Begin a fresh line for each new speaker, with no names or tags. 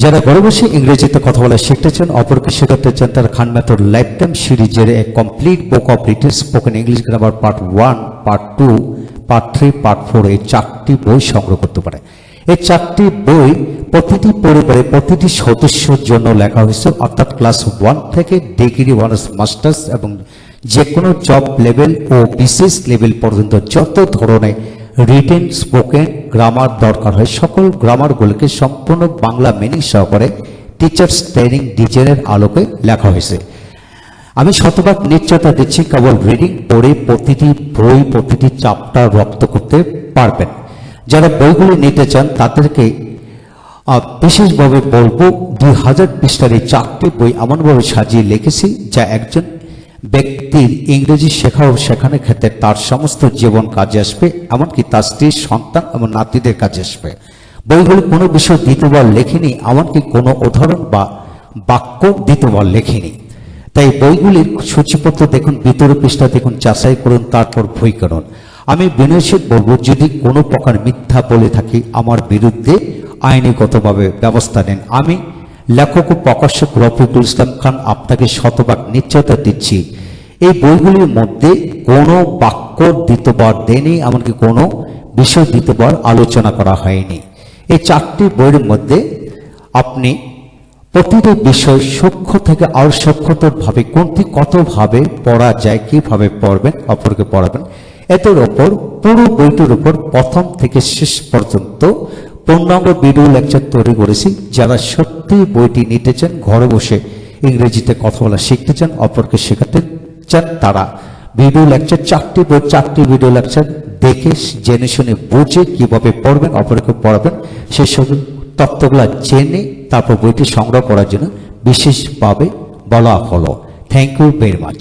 যারা ঘরে বসে ইংরেজিতে কথা বলা শিখতে চান, অপরকে শেখাতে চান, তারা খান মেথড লাইফ টাইম সিরিজের এক complete book of written spoken English grammar part 1, part 2, part 3, part 4 এই 4টি বই সংগ্রহ করতে পারে। এই 4টি বই প্রতিটি পরিবারে প্রতিটি সদস্যের জন্য লেখা হয়েছে, অর্থাৎ ক্লাস 1 থেকে ডিগ্রি অনার্স মাস্টার্স এবং যে কোনো জব লেভেল ও বিশেষ লেভেল পর্যন্ত যত ধরনের রিটেন স্পোকেন গ্রামার দরকার হয় সকল গ্রামারগুলোকে সম্পূর্ণ বাংলা মিনিং সহকারে টিচার্স ট্রেনিং ডিজাইনের আলোকে লেখা হয়েছে। আমি শতভাগ নিশ্চয়তা দিচ্ছি, কেবল রিডিং পড়ে প্রতিটি বই প্রতিটি চ্যাপ্টার রপ্ত করতে পারবেন। যারা বইগুলি নিতে চান তাদেরকে বিশেষভাবে বলবো 2000 পৃষ্ঠার এই 4টি বই এমনভাবে সাজিয়ে লিখেছি যা একজন ব্যক্তির ইংরেজি শেখা ও শেখানোর ক্ষেত্রে তার সমস্ত জীবন কাজে আসবে, এমনকি তার স্ত্রী, সন্তান এবং নাতিদের কাজে আসবে। বইগুলি কোনো বিষয় দ্বিতীয়বার লেখেনি, এমনকি কোনো উদাহরণ বা বাক্য দ্বিতীয়বার লেখেনি। তাই বইগুলির সূচিপত্র দেখুন, ভিতরে পৃষ্ঠা দেখুন, যাচাই করুন, তারপর বই করুন। আমি বিনয়শীল বলবো, যদি কোনো প্রকার মিথ্যা বলে থাকি আমার বিরুদ্ধে আইনিগতভাবে ব্যবস্থা নেন। আমি লেখক ও প্রকাশক রফিকুল ইসলাম খান আপনাকে শতভাগ নিশ্চয়তা দিচ্ছি, এই বইগুলির মধ্যে কোনো বাক্য দ্বিতীয়বার দেয়নি, এমনকি কোনো বিষয় দ্বিতীয়বার আলোচনা করা হয়নি। এই 4টি বইয়ের মধ্যে আপনি প্রতিটি বিষয় সূক্ষ্ম থেকে আরো সূক্ষ্মতরভাবে কোনটি কতভাবে পড়া যায়, কিভাবে পড়বেন, অপরকে পড়াবেন, এটার ওপর পুরো বইটির উপর প্রথম থেকে শেষ পর্যন্ত পূর্ণাঙ্গ ভিডিও লেকচার তৈরি করেছি। যারা সত্যি বইটি নিতে চান, ঘরে বসে ইংরেজিতে কথা বলা শিখতে চান, অপরকে শেখাতে চান, তারা ভিডিও লেকচার 4টি বই 4টি ভিডিও লেকচার দেখে জেনে শুনে বুঝে কিভাবে পড়বেন, অপরকে পড়াবেন, সেসব তথ্যগুলো জেনে তারপর বইটি সংগ্রহ করার জন্য বিশেষভাবে বলা হলো। Thank you very much.